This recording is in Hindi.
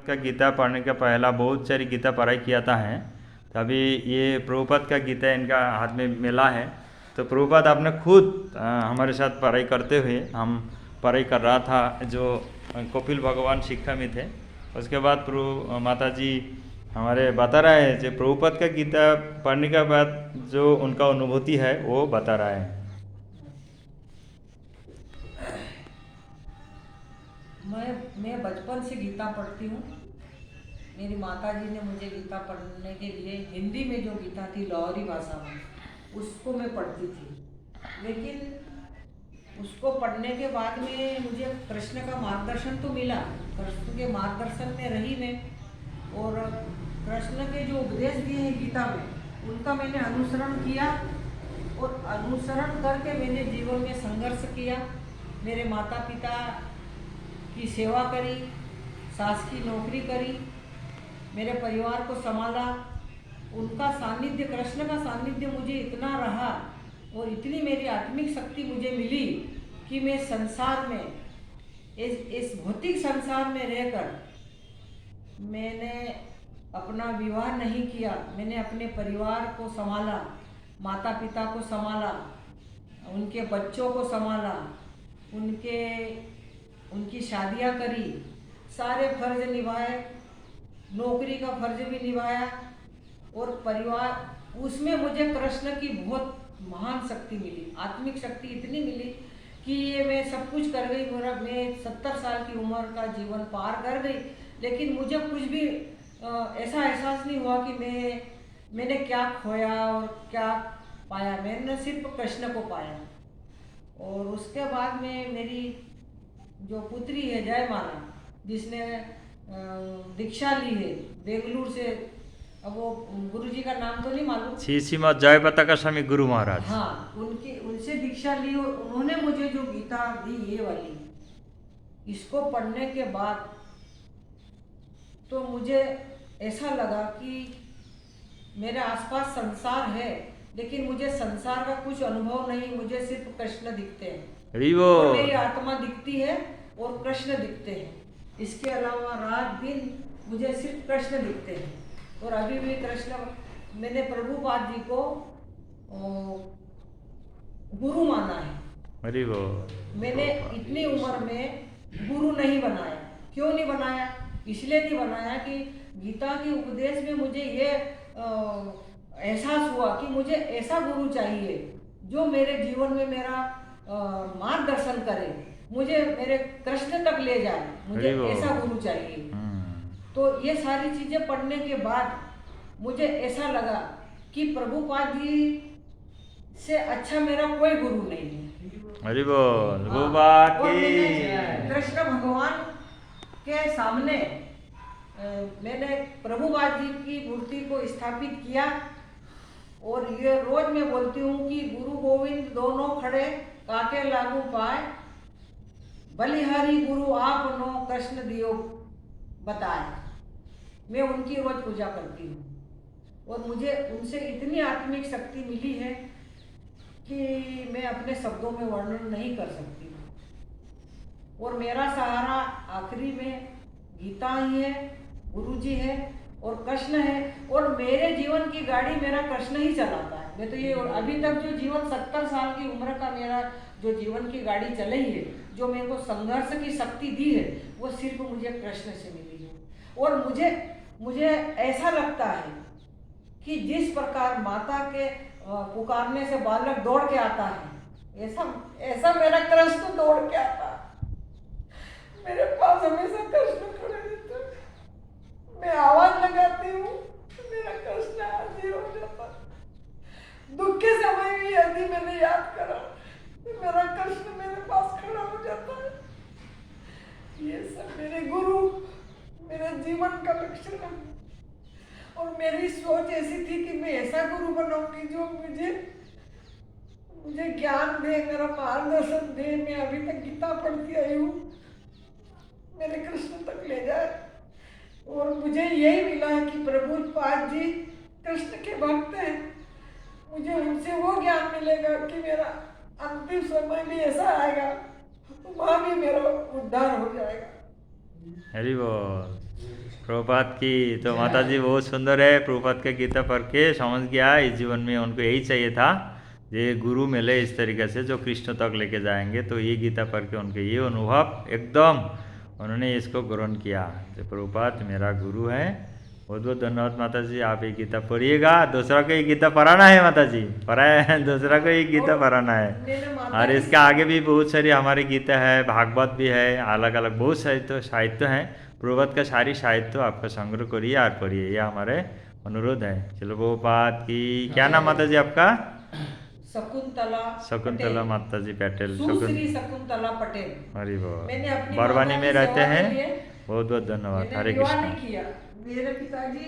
का गीता पढ़ने का पहला बहुत सारी गीता पढ़ाई किया था है। तभी ये प्रभुपाद का गीता इनका हाथ में मिला है। तो प्रभुपाद आपने खुद हमारे साथ पढ़ाई करते हुए हम पढ़ाई कर रहा था जो कपिल भगवान शिक्षा में थे। उसके बाद प्रभु माता जी हमारे बता रहे हैं जो प्रभुपाद का गीता पढ़ने के बाद जो उनका अनुभूति है वो बता रहा है। मैं बचपन से गीता पढ़ती हूँ। मेरी माता जी ने मुझे गीता पढ़ने के लिए हिंदी में जो गीता थी लाहौरी भाषा में उसको मैं पढ़ती थी। लेकिन उसको पढ़ने के बाद में मुझे कृष्ण का मार्गदर्शन तो मिला, कृष्ण के मार्गदर्शन में रही मैं, और कृष्ण के जो उपदेश दिए हैं गीता में उनका मैंने अनुसरण किया, और अनुसरण करके मैंने जीवन में संघर्ष किया। मेरे माता पिता की सेवा करी, सास की नौकरी करी, मेरे परिवार को संभाला। उनका सानिध्य, कृष्ण का सानिध्य मुझे इतना रहा और इतनी मेरी आत्मिक शक्ति मुझे मिली कि मैं संसार में इस भौतिक संसार में रहकर मैंने अपना विवाह नहीं किया। मैंने अपने परिवार को संभाला, माता पिता को संभाला, उनके बच्चों को संभाला, उनकी शादियां करी, सारे फर्ज निभाए, नौकरी का फर्ज भी निभाया, और परिवार उसमें मुझे कृष्ण की बहुत महान शक्ति मिली, आत्मिक शक्ति इतनी मिली कि ये मैं सब कुछ कर गई। मैं 70 साल की उम्र का जीवन पार कर गई, लेकिन मुझे कुछ भी ऐसा एहसास नहीं हुआ कि मैंने क्या खोया और क्या पाया। मैंने सिर्फ कृष्ण को पाया। और उसके बाद में मेरी जो पुत्री है जयमाला, जिसने दीक्षा ली है बेंगलुरु से, अब वो गुरुजी का नाम तो नहीं मालूम, श्री श्रीमद जयपताका स्वामी गुरु महाराज। हाँ, उनसे दीक्षा ली और उन्होंने मुझे जो गीता दी ये वाली, इसको पढ़ने के बाद तो मुझे ऐसा लगा कि मेरे आसपास संसार है, लेकिन मुझे संसार का कुछ अनुभव नहीं, मुझे सिर्फ कृष्ण दिखते हैं और मेरी आत्मा दिखती है और कृष्ण दिखते हैं। इसके अलावा रात दिन मुझे सिर्फ कृष्ण दिखते हैं। और अभी भी कृष्ण, मैंने प्रभुपाद जी को गुरु माना है। अरे वो मैंने इतनी उम्र में गुरु नहीं बनाया। क्यों नहीं बनाया? इसलिए नहीं बनाया कि गीता के उपदेश में मुझे ये एहसास हुआ कि मुझे ऐसा गुरु चाहिए जो मेरे जीवन में मेरा मार्गदर्शन करे, मुझे मेरे कृष्ण तक ले जाए, मुझे ऐसा गुरु चाहिए। तो ये सारी चीजें पढ़ने के बाद मुझे ऐसा लगा कि प्रभुपाद जी से अच्छा मेरा कोई गुरु नहीं है। अरे बोल कृष्ण भगवान के सामने मैंने प्रभुपाद जी की मूर्ति को स्थापित किया, और ये रोज मैं बोलती हूँ कि गुरु गोविंद दोनों खड़े काके लागू पाए, बलिहारी गुरु आप नो कृष्ण दियो बताए। मैं उनकी रोज पूजा करती हूँ और मुझे उनसे इतनी आत्मिक शक्ति मिली है कि मैं अपने शब्दों में वर्णन नहीं कर सकती। और मेरा सहारा आखिरी में गीता ही है, गुरुजी है और कृष्ण है, और मेरे जीवन की गाड़ी मेरा कृष्ण ही चलाता है। मैं तो ये अभी तक जो जीवन 70 साल की उम्र का मेरा जो जीवन की गाड़ी चली है, जो मेरे को संघर्ष की शक्ति दी है, वो सिर्फ मुझे कृष्ण से मिली है। और मुझे ऐसा लगता है कि जिस प्रकार माता के पुकारने से बालक दौड़ के आता है, ऐसा मेरा कृष्ण दौड़ के आता है। मेरे पास हमेशा कृष्ण खड़े रहते हैं। मैं आवाज लगाती हूँ, मेरा कृष्ण हाजिर हो जाता है। दुख के समय भी यदि मैंने याद करा तो मेरा कृष्ण मेरे पास खड़ा हो जाता है। ये सब मेरे गुरु, मेरे जीवन का लक्ष्य है। और मेरी सोच ऐसी थी कि मैं ऐसा गुरु बनाऊंगी जो मुझे ज्ञान दे, मेरा मार्गदर्शन दे। मैं अभी तक गीता पढ़ती आई हूँ, मेरे कृष्ण तक ले जाए। और मुझे यही मिला है कि प्रभुपाद जी कृष्ण के भक्त हैं। मुझे उनसे वो ज्ञान मिलेगा कि मेरा अंतिम समय भी ऐसा आएगा, वहाँ भी मेरा उद्धार हो जाएगा। हरि बोल। प्रभुपाद की तो माता जी बहुत सुंदर है। प्रभुपाद का गीता पढ़ के समझ गया इस जीवन में उनको यही चाहिए था, ये गुरु मिले इस तरीके से जो कृष्ण तक लेके जाएंगे। तो ये गीता पढ़ के उनके ये अनुभव एकदम उन्होंने इसको ग्रहण किया, तो प्रभुपाद मेरा गुरु है। बहुत बहुत धन्यवाद माता जी, आप ये गीता पढ़िएगा, दूसरा को ये गीता पढ़ाना है माता जी, पढ़ाए दूसरा को ये गीता पढ़ाना है। मैंने माता और जी इसके आगे भी बहुत सारी हमारी गीता है, भागवत भी है, अलग अलग बहुत साहित्य हैं। प्रभुपाद का सारी साहित्य आपका संग्रह करिए और पढ़िए, ये हमारे अनुरोध है। चलो प्रभुपाद की, क्या नाम माता जी आपका? शकुंतला शकुंतला माता जी पटेल। सुश्री शकुंतला पटेल। हरी मैंने अपनी बरवानी माता में की रहते सेवा हैं। के लिए बहुत बहुत धन्यवाद। मैंने हरे विवाह कृष्ण। नहीं किया। मेरे पिताजी